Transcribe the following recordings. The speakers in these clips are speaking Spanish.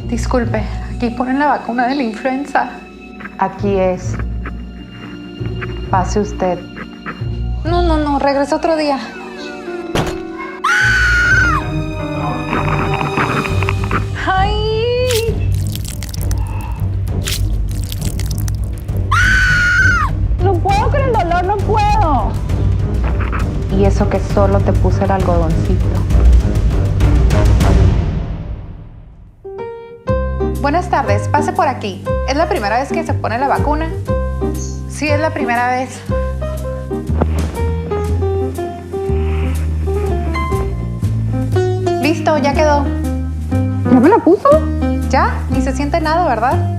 Disculpe, aquí ponen la vacuna de la influenza. Aquí es. Pase usted. No, regresa otro día. ¡Ay! No puedo con el dolor, no puedo. Y eso que solo te puse el algodoncito. Buenas tardes, pase por aquí. ¿Es la primera vez que se pone la vacuna? Sí, es la primera vez. Listo, ya quedó. ¿Ya me la puso? ¿Ya? Ni se siente nada, ¿verdad?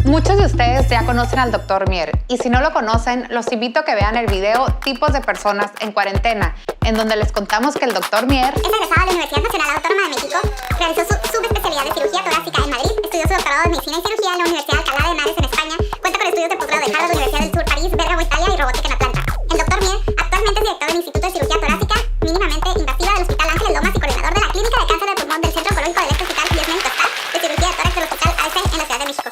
Muchos de ustedes ya conocen al Dr. Mier y si no lo conocen, los invito a que vean el video Tipos de personas en cuarentena, en donde les contamos que el Dr. Mier es egresado de la Universidad Nacional Autónoma de México, realizó su subespecialidad de cirugía torácica en Madrid, estudió su doctorado en medicina y cirugía en la Universidad de Alcalá de Henares en España, cuenta con estudios de posgrado de Harvard, Universidad del Sur, París, Bérgamo, Italia y robótica en Atlanta. El Dr. Mier actualmente es director del Instituto de Cirugía Torácica Mínimamente Invasiva del Hospital Ángeles Lomas y coordinador de la Clínica de Cáncer de Pulmón del Centro Oncológico del Hospital y es médico staff de cirugía de tórax del Hospital AS en la Ciudad de México.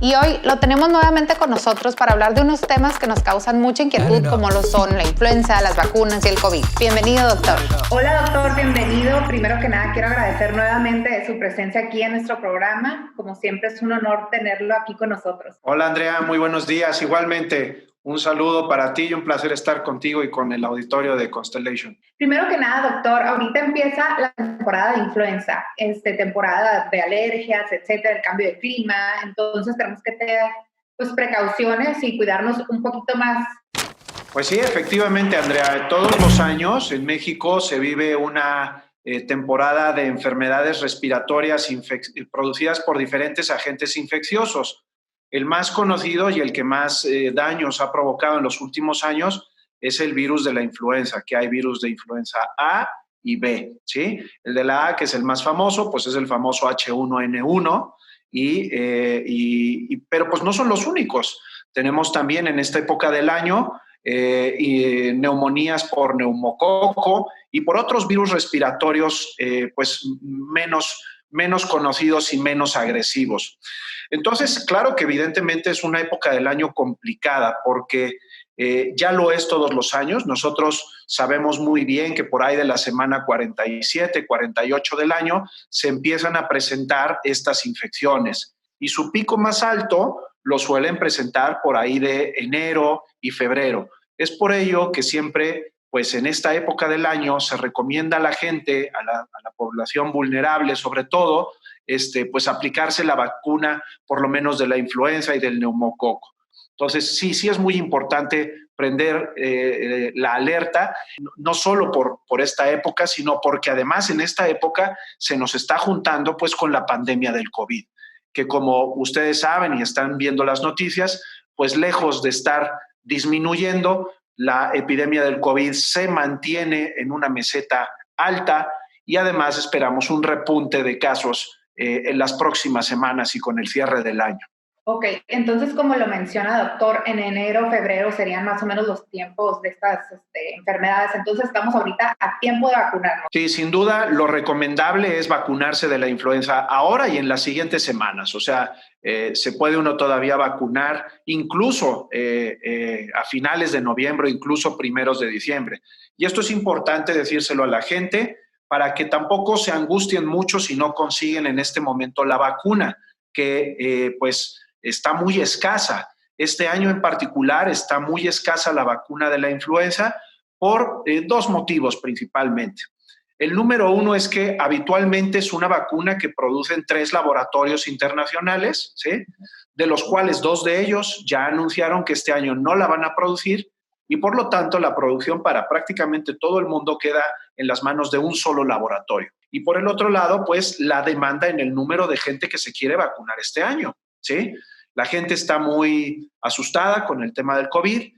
y hoy lo tenemos nuevamente con nosotros para hablar de unos temas que nos causan mucha inquietud, como lo son la influenza, las vacunas y el COVID. Bienvenido, doctor. Hola, doctor, bienvenido. Primero que nada, quiero agradecer nuevamente su presencia aquí en nuestro programa. Como siempre, es un honor tenerlo aquí con nosotros. Hola, Andrea, muy buenos días. Igualmente, un saludo para ti y un placer estar contigo y con el auditorio de Constellation. Primero que nada, doctor, ahorita empieza la temporada de influenza, temporada de alergias, etcétera, el cambio de clima. Entonces, tenemos que tener pues precauciones y cuidarnos un poquito más. Pues sí, efectivamente, Andrea, todos los años en México se vive una temporada de enfermedades respiratorias producidas por diferentes agentes infecciosos. El más conocido y el que más daños ha provocado en los últimos años es el virus de la influenza, que hay virus de influenza A y B, ¿sí? El de la A, que es el más famoso, pues es el famoso H1N1, pero pues no son los únicos. Tenemos también en esta época del año neumonías por neumococo y por otros virus respiratorios pues menos conocidos y menos agresivos. Entonces, claro que evidentemente es una época del año complicada porque ya lo es todos los años. Nosotros sabemos muy bien que por ahí de la semana 47, 48 del año se empiezan a presentar estas infecciones y su pico más alto lo suelen presentar por ahí de enero y febrero. Es por ello que siempre, pues en esta época del año se recomienda a la gente, a la población vulnerable sobre todo, pues aplicarse la vacuna por lo menos de la influenza y del neumococo. Entonces, sí es muy importante prender la alerta, no solo por esta época, sino porque además en esta época se nos está juntando pues con la pandemia del COVID, que como ustedes saben y están viendo las noticias, pues lejos de estar disminuyendo, la epidemia del COVID se mantiene en una meseta alta y además esperamos un repunte de casos en las próximas semanas y con el cierre del año. Ok, entonces como lo menciona, doctor, en enero, febrero serían más o menos los tiempos de estas enfermedades. Entonces estamos ahorita a tiempo de vacunarnos. Sí, sin duda lo recomendable es vacunarse de la influenza ahora y en las siguientes semanas. O sea, se puede uno todavía vacunar incluso a finales de noviembre, incluso primeros de diciembre. Y esto es importante decírselo a la gente para que tampoco se angustien mucho si no consiguen en este momento la vacuna, que pues está muy escasa. Este año en particular está muy escasa la vacuna de la influenza por dos motivos principalmente. El número uno es que habitualmente es una vacuna que producen 3 laboratorios internacionales, ¿sí? De los cuales 2 de ellos ya anunciaron que este año no la van a producir y por lo tanto la producción para prácticamente todo el mundo queda en las manos de un solo laboratorio. Y por el otro lado, pues la demanda en el número de gente que se quiere vacunar este año, ¿sí? La gente está muy asustada con el tema del COVID,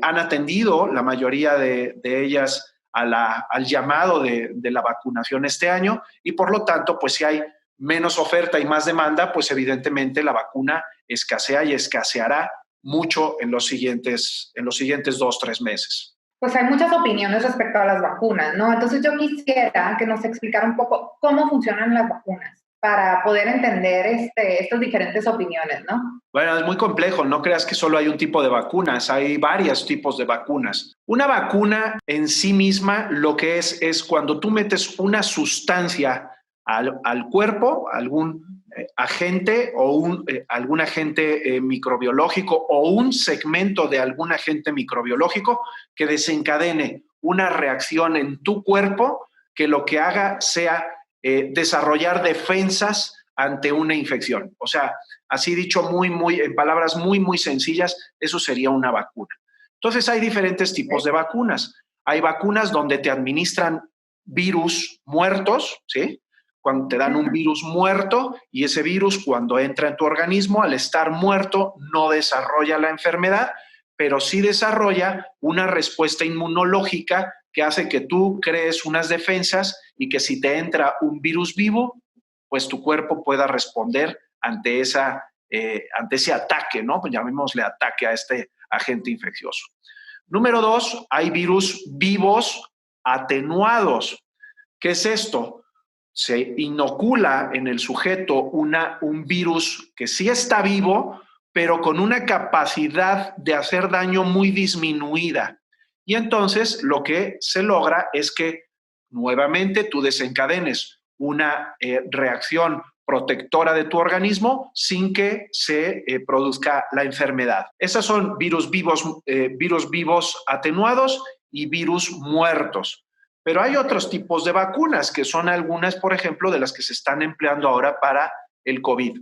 han atendido la mayoría de ellas al llamado de la vacunación este año y por lo tanto, pues sí hay menos oferta y más demanda, pues evidentemente la vacuna escasea y escaseará mucho en los siguientes 2-3 meses. Pues hay muchas opiniones respecto a las vacunas, ¿no? Entonces yo quisiera que nos explicara un poco cómo funcionan las vacunas para poder entender estas diferentes opiniones, ¿no? Bueno, es muy complejo, no creas que solo hay un tipo de vacunas, hay varios tipos de vacunas. Una vacuna en sí misma lo que es cuando tú metes una sustancia al cuerpo, algún agente o algún agente microbiológico o un segmento de algún agente microbiológico que desencadene una reacción en tu cuerpo que lo que haga sea desarrollar defensas ante una infección. O sea, así dicho en palabras muy sencillas, eso sería una vacuna. Entonces hay diferentes tipos de vacunas. Hay vacunas donde te administran virus muertos, ¿sí? Cuando te dan un virus muerto y ese virus cuando entra en tu organismo, al estar muerto, no desarrolla la enfermedad, pero sí desarrolla una respuesta inmunológica que hace que tú crees unas defensas y que si te entra un virus vivo, pues tu cuerpo pueda responder ante ese ataque, ¿no? Pues llamémosle ataque a este agente infeccioso. Número 2, hay virus vivos atenuados. ¿Qué es esto? Se inocula en el sujeto un virus que sí está vivo, pero con una capacidad de hacer daño muy disminuida. Y entonces lo que se logra es que nuevamente tú desencadenes una reacción protectora de tu organismo sin que se produzca la enfermedad. Esos son virus vivos atenuados y virus muertos. Pero hay otros tipos de vacunas, que son algunas, por ejemplo, de las que se están empleando ahora para el COVID.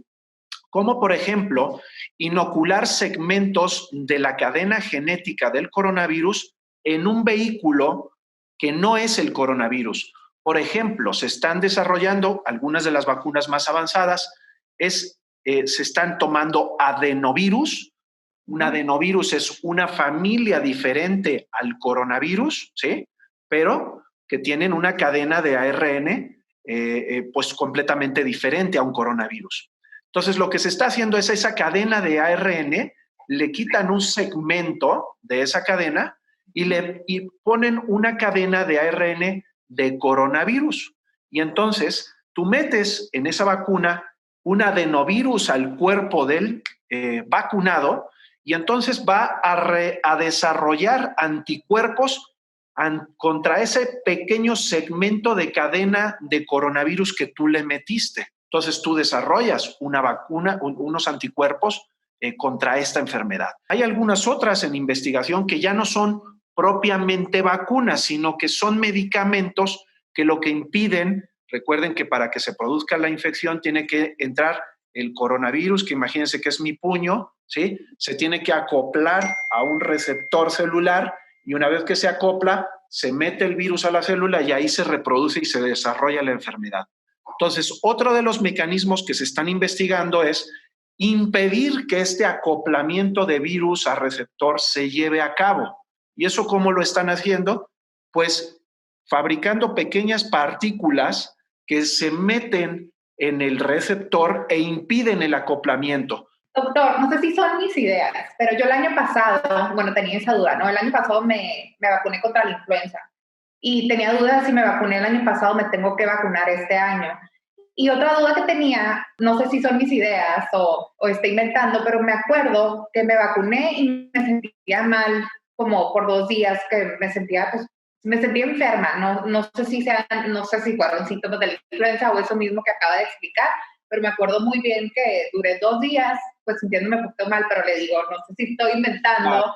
Como, por ejemplo, inocular segmentos de la cadena genética del coronavirus en un vehículo que no es el coronavirus. Por ejemplo, se están desarrollando algunas de las vacunas más avanzadas, se están tomando adenovirus. Un adenovirus es una familia diferente al coronavirus, ¿sí? Pero que tienen una cadena de ARN pues completamente diferente a un coronavirus. Entonces, lo que se está haciendo es esa cadena de ARN, le quitan un segmento de esa cadena y ponen una cadena de ARN de coronavirus. Y entonces, tú metes en esa vacuna un adenovirus al cuerpo del vacunado y entonces va a desarrollar anticuerpos contra ese pequeño segmento de cadena de coronavirus que tú le metiste. Entonces tú desarrollas una vacuna, unos anticuerpos contra esta enfermedad. Hay algunas otras en investigación que ya no son propiamente vacunas, sino que son medicamentos que lo que impiden, recuerden que para que se produzca la infección tiene que entrar el coronavirus, que imagínense que es mi puño, ¿sí? Se tiene que acoplar a un receptor celular y una vez que se acopla, se mete el virus a la célula y ahí se reproduce y se desarrolla la enfermedad. Entonces, otro de los mecanismos que se están investigando es impedir que este acoplamiento de virus a receptor se lleve a cabo. ¿Y eso cómo lo están haciendo? Pues fabricando pequeñas partículas que se meten en el receptor e impiden el acoplamiento. Doctor, no sé si son mis ideas, pero yo el año pasado, bueno, tenía esa duda, ¿no? El año pasado me vacuné contra la influenza y tenía dudas si me vacuné el año pasado, me tengo que vacunar este año. Y otra duda que tenía, no sé si son mis ideas o estoy inventando, pero me acuerdo que me vacuné y me sentía mal como por 2 días, que me sentía enferma. No sé si fueron síntomas de la influenza o eso mismo que acaba de explicar, pero me acuerdo muy bien que duré 2 días pues sintiéndome un poquito mal, pero le digo, no sé si estoy inventando. No,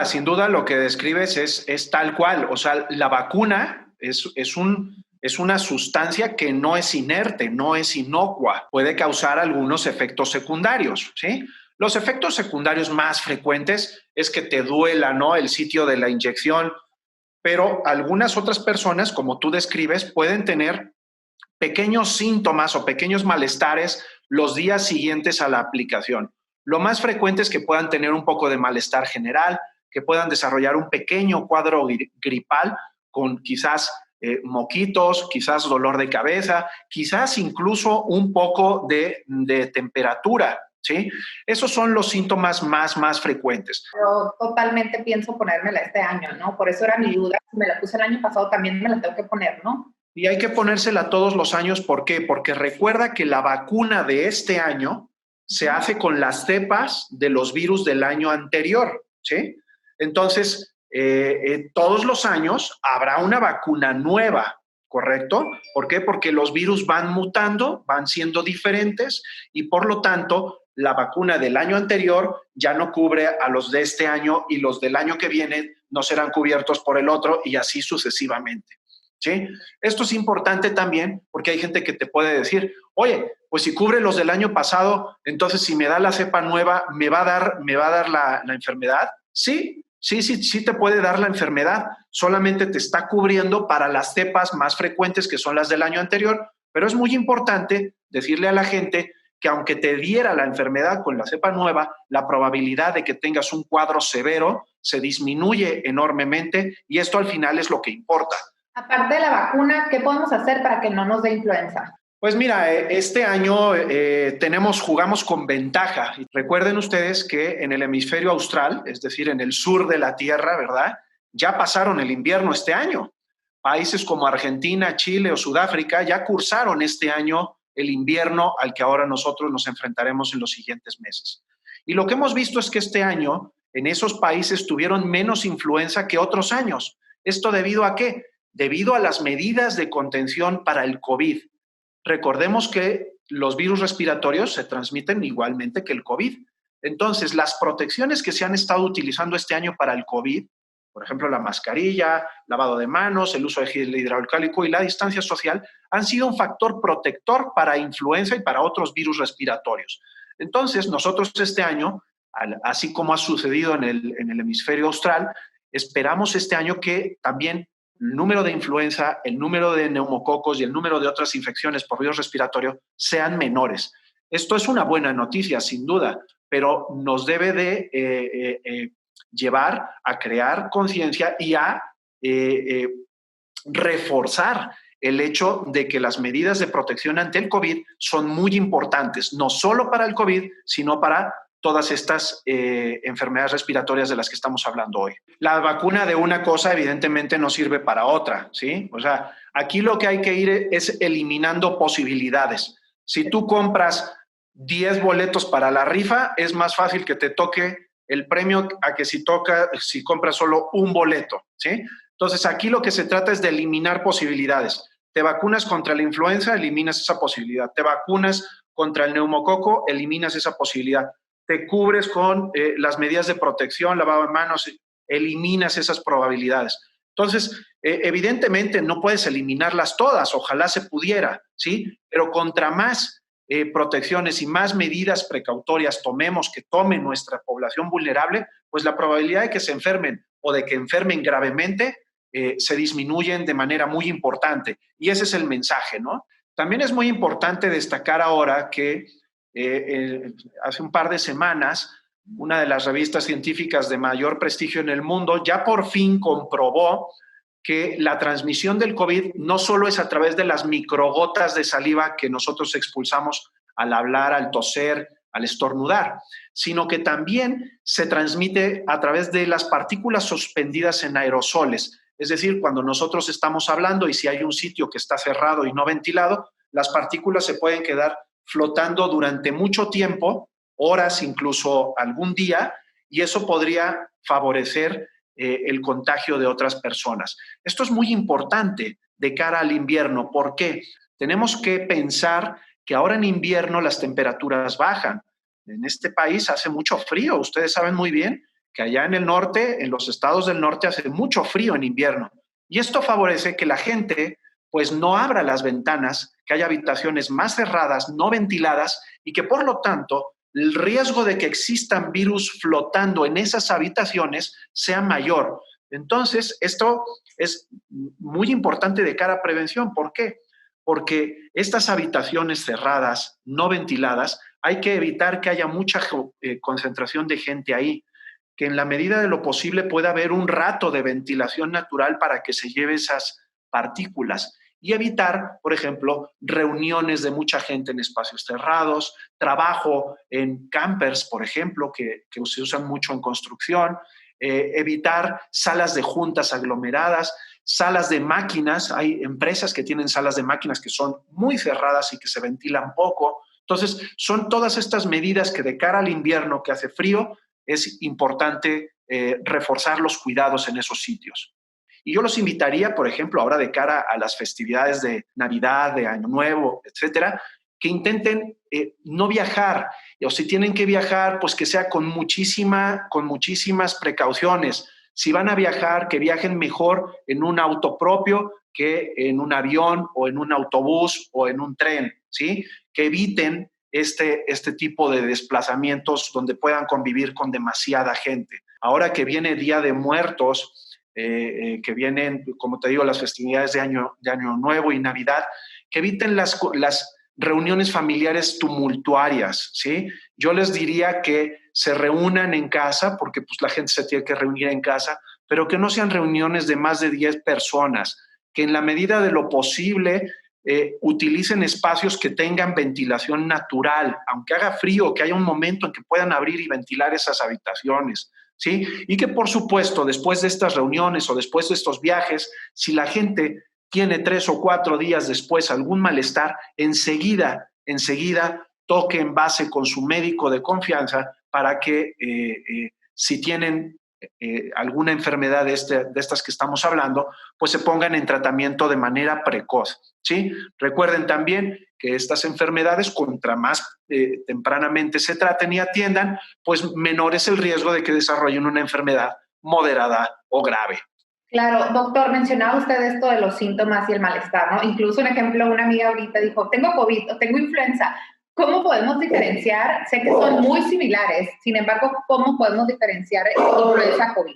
sin duda lo que describes es tal cual. O sea, la vacuna es una sustancia que no es inerte, no es inocua. Puede causar algunos efectos secundarios, ¿sí? Los efectos secundarios más frecuentes es que te duela, ¿no?, el sitio de la inyección, pero algunas otras personas, como tú describes, pueden tener pequeños síntomas o pequeños malestares los días siguientes a la aplicación. Lo más frecuente es que puedan tener un poco de malestar general, que puedan desarrollar un pequeño cuadro gripal con quizás moquitos, quizás dolor de cabeza, quizás incluso un poco de temperatura, ¿sí? Esos son los síntomas más frecuentes. Yo totalmente pienso ponérmela este año, ¿no? Por eso era mi duda. Si me la puse el año pasado, también me la tengo que poner, ¿no? Y hay que ponérsela todos los años. ¿Por qué? Porque recuerda que la vacuna de este año se hace con las cepas de los virus del año anterior, ¿sí? Entonces, todos los años habrá una vacuna nueva, ¿correcto? ¿Por qué? Porque los virus van mutando, van siendo diferentes y por lo tanto la vacuna del año anterior ya no cubre a los de este año y los del año que viene no serán cubiertos por el otro y así sucesivamente, ¿sí? Esto es importante también porque hay gente que te puede decir, oye, pues si cubre los del año pasado, entonces si me da la cepa nueva, ¿me va a dar la enfermedad? Sí te puede dar la enfermedad, solamente te está cubriendo para las cepas más frecuentes que son las del año anterior, pero es muy importante decirle a la gente que aunque te diera la enfermedad con la cepa nueva, la probabilidad de que tengas un cuadro severo se disminuye enormemente y esto al final es lo que importa. Aparte de la vacuna, ¿qué podemos hacer para que no nos dé influenza? Pues mira, este año jugamos con ventaja. Recuerden ustedes que en el hemisferio austral, es decir, en el sur de la Tierra, ¿verdad? Ya pasaron el invierno este año. Países como Argentina, Chile o Sudáfrica ya cursaron este año el invierno al que ahora nosotros nos enfrentaremos en los siguientes meses. Y lo que hemos visto es que este año en esos países tuvieron menos influenza que otros años. ¿Esto debido a qué? Debido a las medidas de contención para el COVID. Recordemos que los virus respiratorios se transmiten igualmente que el COVID. Entonces, las protecciones que se han estado utilizando este año para el COVID, por ejemplo, la mascarilla, lavado de manos, el uso de gel hidroalcohólico y la distancia social, han sido un factor protector para influenza y para otros virus respiratorios. Entonces, nosotros este año, así como ha sucedido en el hemisferio austral, esperamos este año que también el número de influenza, el número de neumococos y el número de otras infecciones por virus respiratorio sean menores. Esto es una buena noticia, sin duda, pero nos debe de llevar a crear conciencia y a reforzar el hecho de que las medidas de protección ante el COVID son muy importantes, no solo para el COVID, sino para todas estas enfermedades respiratorias de las que estamos hablando hoy. La vacuna de una cosa evidentemente no sirve para otra, ¿sí? O sea, aquí lo que hay que ir es eliminando posibilidades. Si tú compras 10 boletos para la rifa, es más fácil que te toque el premio a que si compras solo un boleto, ¿sí? Entonces, aquí lo que se trata es de eliminar posibilidades. Te vacunas contra la influenza, eliminas esa posibilidad. Te vacunas contra el neumococo, eliminas esa posibilidad. Te cubres con las medidas de protección, lavado de manos, eliminas esas probabilidades. Entonces, evidentemente no puedes eliminarlas todas, ojalá se pudiera, ¿sí? Pero contra más protecciones y más medidas precautorias que tome nuestra población vulnerable, pues la probabilidad de que se enfermen o de que enfermen gravemente se disminuyen de manera muy importante. Y ese es el mensaje, ¿no? También es muy importante destacar ahora que hace un par de semanas, una de las revistas científicas de mayor prestigio en el mundo ya por fin comprobó que la transmisión del COVID no solo es a través de las microgotas de saliva que nosotros expulsamos al hablar, al toser, al estornudar, sino que también se transmite a través de las partículas suspendidas en aerosoles. Es decir, cuando nosotros estamos hablando y si hay un sitio que está cerrado y no ventilado, las partículas se pueden quedar flotando durante mucho tiempo, horas, incluso algún día, y eso podría favorecer el contagio de otras personas. Esto es muy importante de cara al invierno. ¿Por qué? Tenemos que pensar que ahora en invierno las temperaturas bajan. En este país hace mucho frío. Ustedes saben muy bien que allá en el norte, en los estados del norte, hace mucho frío en invierno. Y esto favorece que la gente pues no abra las ventanas, que haya habitaciones más cerradas, no ventiladas, y que por lo tanto el riesgo de que existan virus flotando en esas habitaciones sea mayor. Entonces, esto es muy importante de cara a prevención. ¿Por qué? Porque estas habitaciones cerradas, no ventiladas, hay que evitar que haya mucha concentración de gente ahí, que en la medida de lo posible pueda haber un rato de ventilación natural para que se lleve esas partículas. Y evitar, por ejemplo, reuniones de mucha gente en espacios cerrados, trabajo en campers, por ejemplo, que se usan mucho en construcción, evitar salas de juntas aglomeradas, salas de máquinas. Hay empresas que tienen salas de máquinas que son muy cerradas y que se ventilan poco. Entonces, son todas estas medidas que de cara al invierno que hace frío es importante reforzar los cuidados en esos sitios. Y yo los invitaría, por ejemplo, ahora de cara a las festividades de Navidad, de Año Nuevo, etcétera, que intenten no viajar, o si tienen que viajar, pues que sea con muchísimas precauciones. Si van a viajar, que viajen mejor en un auto propio que en un avión o en un autobús o en un tren, ¿sí? Que eviten este tipo de desplazamientos donde puedan convivir con demasiada gente. Ahora que viene Día de Muertos, que vienen, como te digo, las festividades de Año Nuevo y Navidad, que eviten las reuniones familiares tumultuarias, ¿sí? Yo les diría que se reúnan en casa, porque pues la gente se tiene que reunir en casa, pero que no sean reuniones de más de 10 personas, que en la medida de lo posible utilicen espacios que tengan ventilación natural, aunque haga frío, que haya un momento en que puedan abrir y ventilar esas habitaciones, ¿sí? Y que, por supuesto, después de estas reuniones o después de estos viajes, si la gente tiene 3 o 4 días después algún malestar, enseguida toque en base con su médico de confianza para que si tienen alguna enfermedad de estas que estamos hablando, pues se pongan en tratamiento de manera precoz, ¿sí? Recuerden también que estas enfermedades, contra más tempranamente se traten y atiendan, pues menor es el riesgo de que desarrollen una enfermedad moderada o grave. Claro, doctor, mencionaba usted esto de los síntomas y el malestar, ¿no? Incluso un ejemplo, una amiga ahorita dijo, tengo COVID o tengo influenza. ¿Cómo podemos diferenciar? Sé que son muy similares, sin embargo, ¿cómo podemos diferenciar influenza COVID?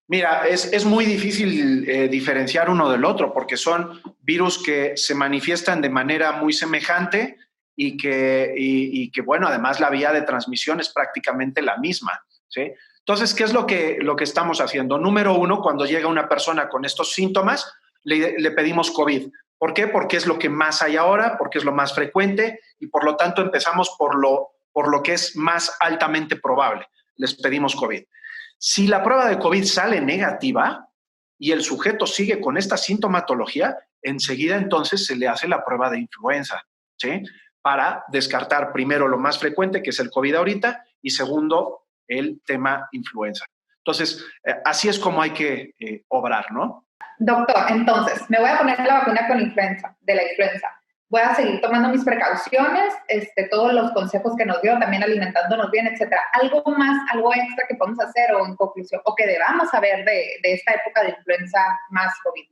Mira, es muy difícil diferenciar uno del otro porque son virus que se manifiestan de manera muy semejante y que bueno, además la vía de transmisión es prácticamente la misma, ¿sí? Entonces, ¿qué es lo que estamos haciendo? Número uno, cuando llega una persona con estos síntomas, le pedimos COVID. ¿Por qué? Porque es lo que más hay ahora, porque es lo más frecuente y por lo tanto empezamos por lo que es más altamente probable. Les pedimos COVID. Si la prueba de COVID sale negativa y el sujeto sigue con esta sintomatología, enseguida entonces se le hace la prueba de influenza, ¿sí? Para descartar primero lo más frecuente, que es el COVID ahorita, y segundo, el tema influenza. Entonces, así es como hay que obrar, ¿no? Doctor, entonces, me voy a poner la vacuna de la influenza. Voy a seguir tomando mis precauciones, todos los consejos que nos dio, también alimentándonos bien, etcétera. ¿Algo más, algo extra que podemos hacer o en conclusión, o que debamos saber de esta época de influenza más COVID?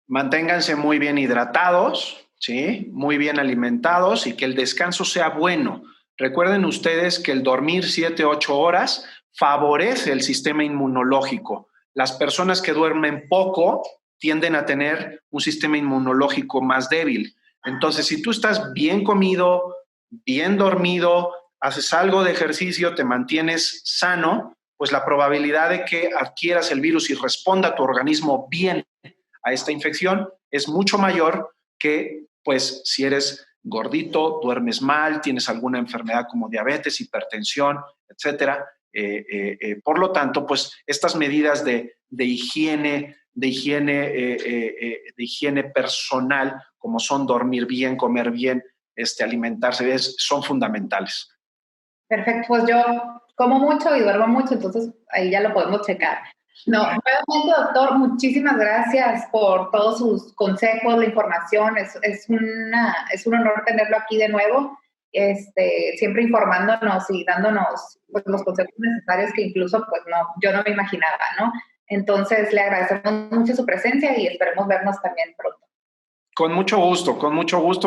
Manténganse muy bien hidratados, ¿sí? Muy bien alimentados y que el descanso sea bueno. Recuerden ustedes que el dormir 7, 8 horas favorece el sistema inmunológico. Las personas que duermen poco tienden a tener un sistema inmunológico más débil. Entonces, si tú estás bien comido, bien dormido, haces algo de ejercicio, te mantienes sano, pues la probabilidad de que adquieras el virus y responda tu organismo bien a esta infección es mucho mayor que, pues, si eres gordito, duermes mal, tienes alguna enfermedad como diabetes, hipertensión, etcétera. Por lo tanto, pues estas medidas de higiene personal, como son dormir bien, comer bien, alimentarse bien, son fundamentales. Perfecto, pues yo como mucho y duermo mucho, entonces ahí ya lo podemos checar. No, nuevamente, doctor, muchísimas gracias por todos sus consejos, la información. Es un honor tenerlo aquí de nuevo, siempre informándonos y dándonos pues, los consejos necesarios que incluso pues yo no me imaginaba, ¿no? Entonces, le agradecemos mucho su presencia y esperemos vernos también pronto. Con mucho gusto,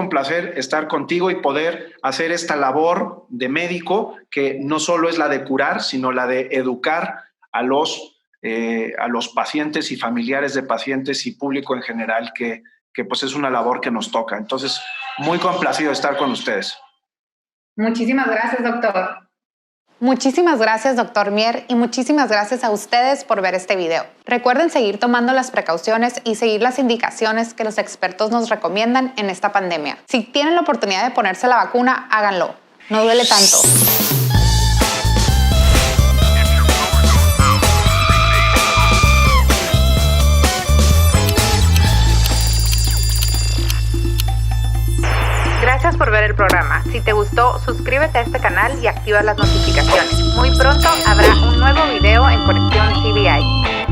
un placer estar contigo y poder hacer esta labor de médico que no solo es la de curar, sino la de educar a los pacientes y familiares de pacientes y público en general, que pues es una labor que nos toca. Entonces, muy complacido de estar con ustedes. Muchísimas gracias, doctor. Muchísimas gracias, doctor Mier, y muchísimas gracias a ustedes por ver este video. Recuerden seguir tomando las precauciones y seguir las indicaciones que los expertos nos recomiendan en esta pandemia. Si tienen la oportunidad de ponerse la vacuna, háganlo. No duele tanto. Gracias por ver el programa. Si te gustó, suscríbete a este canal y activa las notificaciones. Muy pronto habrá un nuevo video en Conexión CBI.